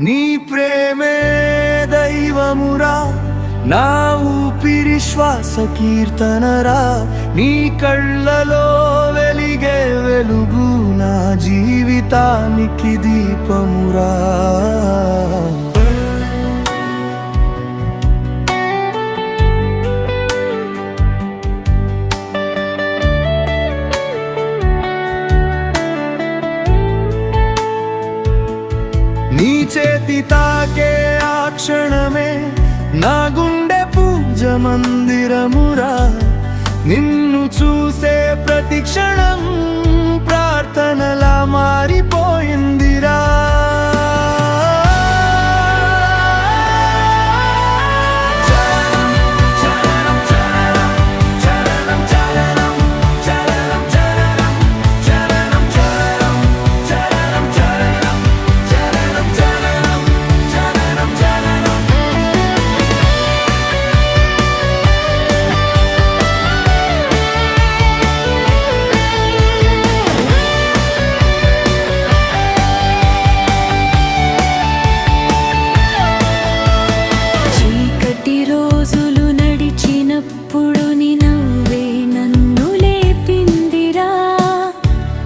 నీ ప్రేమే దైవమురా, నా ఊపిరి శ్వాస కీర్తనరా. నీ కళ్ళలో వెలిగే వెలుగు నా జీవితానికి దీపమురా. నీ చేతి తాకే ఆ క్షణమే నా గుండె పూజ మందిరమురా. నిన్ను చూసే ప్రతి క్షణం ప్రార్థనలా మారిపోయిందిరా.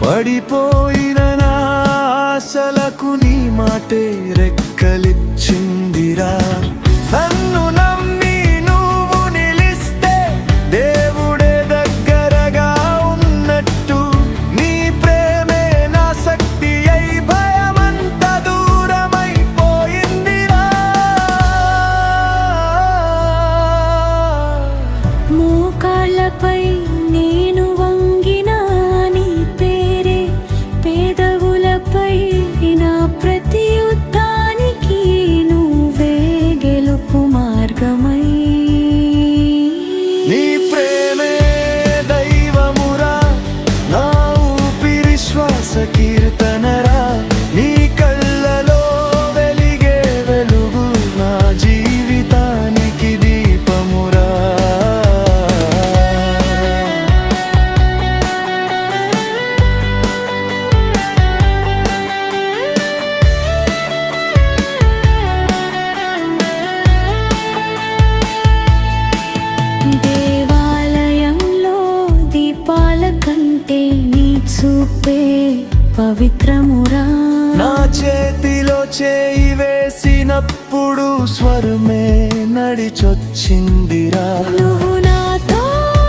పడిపోయిన నా ఆశలకు నీ మాటే రెక్కలిచ్చిందిరా. నన్ను నమ్మి నువ్వు నిలిస్తే దేవుడే దగ్గరగా ఉన్నట్టు. నీ ప్రేమే నా శక్తి అయి భయమంత దూరమైపోయిందిరా. మోకాళ్ళపై నేను వంగినా నీ పేరే పేదవులపై నా ప్రతి యుద్ధానికి నువ్వే గెలుపు మార్గమై. నీ ప్రేమే దైవమురా, నా ఊపిరి శ్వాస కీర్తనరా. నీ కళ్ళలో వెలిగే వెలుగు నా జీవితానికి దీపమురా. దేవాలయంలో దీపాల కంటే నీ చూపే పవిత్రమురా. నా చేతిలో చేయి వేసినప్పుడు స్వరమే నడిచొచ్చిందిరా. నువ్వు నాతో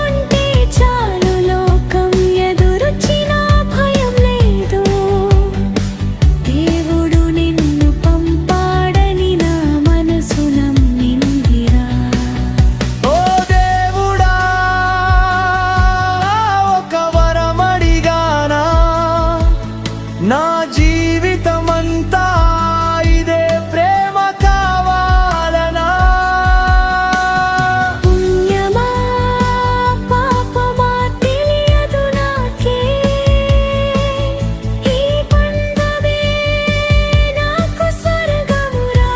ఉంటే చాలు, లోకం ఎదురొచ్చినా భయం లేదు. దేవుడు నిన్ను పంపాడని నా మనసు నమ్మిందిరా. ఓ దేవుడా, ఒక వరమడిగానా, నా జీవితమంతా ఇదే ప్రేమ కావాలనా. పుణ్యమా పాపమా తెలియదు నాకే, ఈ బంధమే నాకు స్వర్గమురా.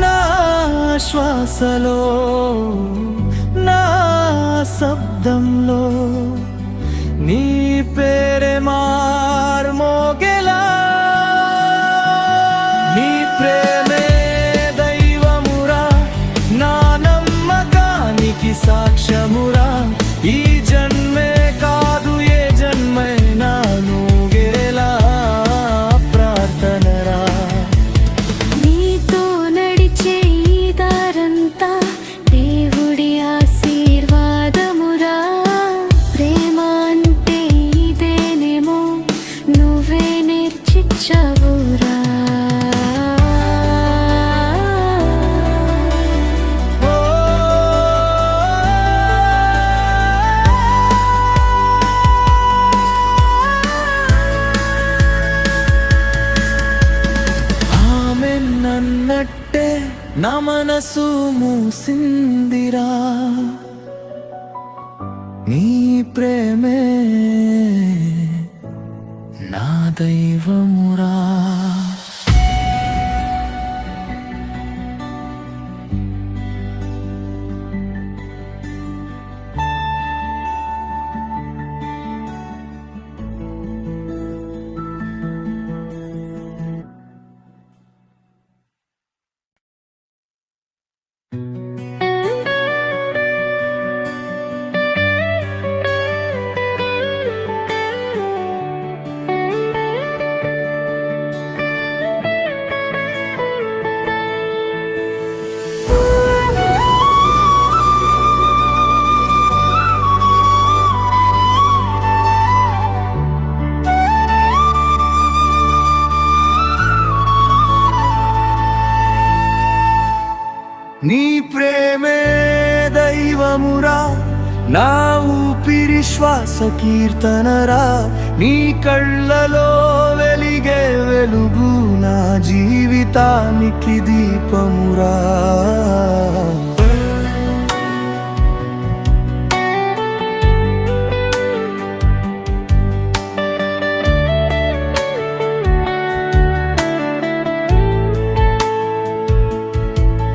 నా శ్వాసలో నా శబ్దంలో నీ పేరే మార్మోగెలా. నీ ప్రేమే దైవమురా, నా నమ్మకానికి సాక్ష్యమురా. ఈ జన్మే కాదు ఏ జన్మైనా నువ్వేలా ప్రార్థనరా. నీతో నడిచే ఈ దారంతా దేవుడి ఆశీర్వాదమురా. ప్రేమ అంటే ఇదేనేమో నువ్వే నేర్చిచ్చావురా. నా మనసు మూసిందిరా నీ ప్రేమే నా దైవమురా. నీ ప్రేమే దైవమురా నా ఊపిరి శ్వాస కీర్తనరా నీ కళ్ళలో వెలిగే వెలుగు నా జీవితానికి దీపమురా.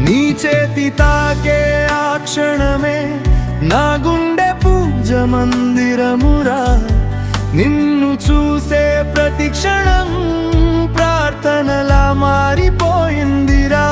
నీ చేతి తాకే ఆ క్షణమే నా గుండె పూజ మందిరమురా నిన్ను చూసే ప్రతి క్షణం ప్రార్థనలా మారిపోయిందిరా.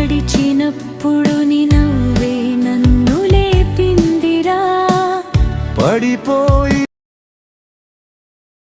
నడిచినప్పుడు నీ నవ్వే నన్ను లేపిందిరా పడిపోయి